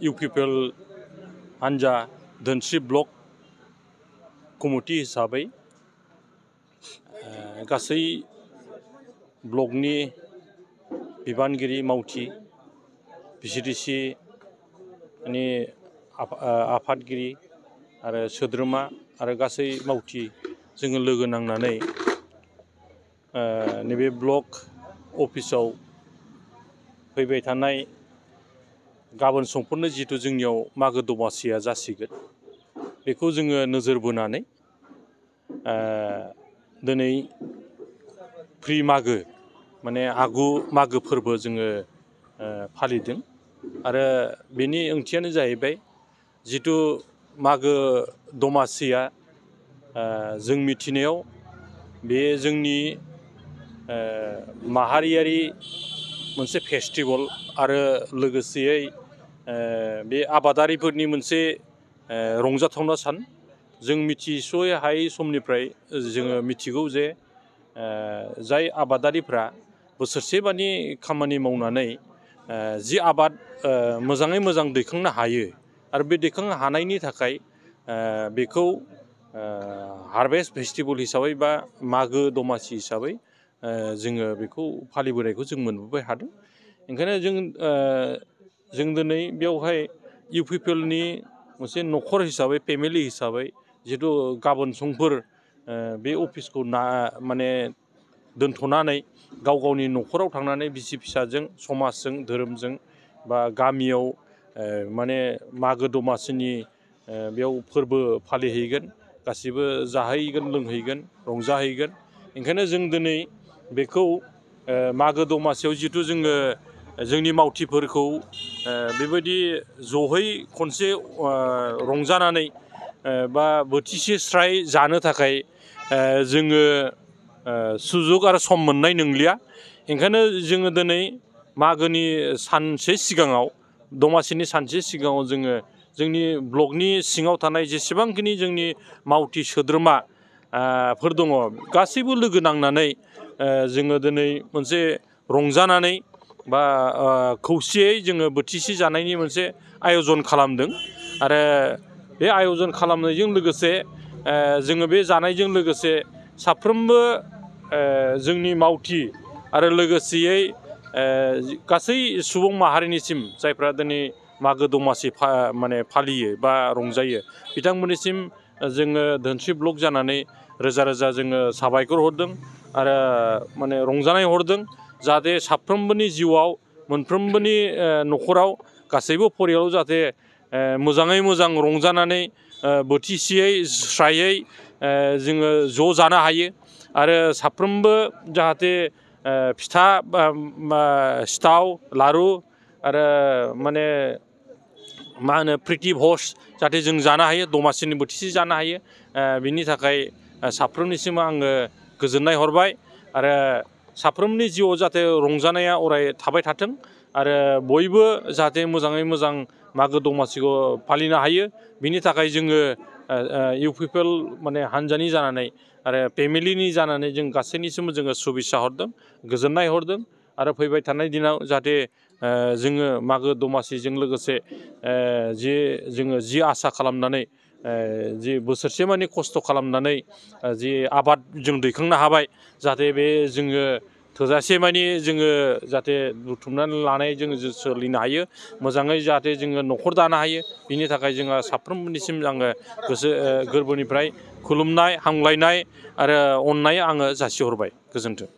UPPL हान्जा धोनस्रि block committee हिसाबै गासै ब्लकनि बिबानगिरि मावथि भिसिडिसि नि आफादगिरि आरो सोद्रोमा आरो गासै मावथि जोङो लोगो नांनानै नैबे ब्लक अफिसाव फैबाय थानाय गाबोन समफोरनो जिहेतु जोंनियाव मागो दमासिया जासिगोन बेखौ जोङो नोजोर बोनानै दिनै प्रि मागो माने आगु मागो फोरबो जोङो फालिदों आरो बेनि ओंथियानो जाहैबाय जितु मागो दमासिया जों मिथिनायाव बे जोंनि माहारियारि मोनसे फेस्टिभेल आरो लोगोसेयै बे आबादारिफोरनि मोनसे रंजाथावना सान जों मिथिस'यै हायै समनिफ्राय जोङो मिथिगौ जे जाय आबादारिफ्रा बोसोरसे मानि खामानि मावनानै जि आबाद मोजाङै मोजां दैखांनो हायो आरो बे दैखांनो हानायनि थाखाय बेखौ हारभेस्ट फेस्टिभेल हिसाबै बा मागो दमासि हिसाबै जोङो बेखौ फालिबोनायखौ जों मोनबोबाय हादों ओंखायनो जों दिनै बेवहाय इउपिपिएलनि मोनसे न'खर हिसाबै फेमिलि हिसाबै जिहेतु गाबोन समफोर बे अफिसखौ माने दोनथ'नानै गाव गावनि न'खराव थांनानै बिसि फिसाजों समाजजों धोरोमजों बा गामियाव माने मागो दमासिनि बेयाव फोरबो फालिहैगोन गासिबो जाहैगोन लोंहैगोन रंजाहैगोन ओंखायनो जों दिनै बेखौ मागो दमासियाव जितु जोङो जोंनि मावथिफोरखौ बेबायदि जहै खनसे रंजानानै बा बोथिसे स्राय जानो थाखाय जोङो सुजुग आरो सम मोननाय नंलिया ओंखायनो जोङो दिनै मागोनि सानसे सिगाङाव दमासिनि सानसे सिगाङाव जोङो जोंनि ब्लकनि सिङाव थानाय जेसेबांखिनि जोंनि मावथि सोद्रोमा फोर दङ गासैबो लोगो नांनानै जोङो दिनै मोनसे रंजानानै बा खौसेयै जोङो बोथिसे जानायनि मोनसे आयजन खालामदों आरो बे आयजन खालामनायजों लोगोसे जोङो बे जानायजों लोगोसे साफ्रोमबो जोंनि मावथि आरो लोगोसेयै गासै सुबुं माहारिनिसिम जायफ्रा दिनै मागो दमासि माने फालियो बा रंजायो बिथांमोननिसिम जोङो धोनस्रि ब्लक जानानै रोजा रोजा जोङो साबायखर हरदों आरो माने रंजानाय हरदों जाहाथे साफ्रोमबोनि जिउआव मोनफ्रोमबोनि न'खराव गासैबो परियालाव जाहाथे मोजाङै मोजां रंजानानै बोथिसेयै स्रायै जोङो ज' जानो हायो आरो साफ्रोमबो जाहाथे फिथा सिथाव लारु आरो माने मा होनो प्रिति भज जाहाथे जों जानो हायो दमासिनि बोथिसे जानो हायो बिनि थाखाय साफ्रोमनिसिम आङो गोजोननाय हरबाय आरो साफ्रोमनि जिउआव जाहाथे रंजानाया अराय थाबाय थाथों आरो बयबो जाहाथे मोजाङै मोजां मागो दमासिखौ फालिनो हायो बिनि थाखाय जोङो इउपिपिएल माने हानजानि जानानै आरो फेमिलिनि जानानै जों गासैनिसिमबो जोङो सुभेच्छा हरदों गोजोननाय हरदों आरो फैबाय थानाय दिनाव जाहाथे जोङो मागो दमासिजों लोगोसे जोङो जि आसा खालामनानै जि बोसोरसे मानि खस्थ' खालामनानै जि आबाद जों दैखांनो हाबाय जाहाथे बे जोङो थोजासे मानि जोङो जाहाथे बुथुमनानै लानाय जोङो सोलिनो हायो मोजाङै जाहाथे जोङो न'खर दानो हायो बिनि थाखाय जोङो साफ्रोमनिसिम आङो गोसो गोरबोनिफ्राय खुलुमनाय हामलायनाय आरो अननाय आङो जासिहरबाय गोजोन्थों।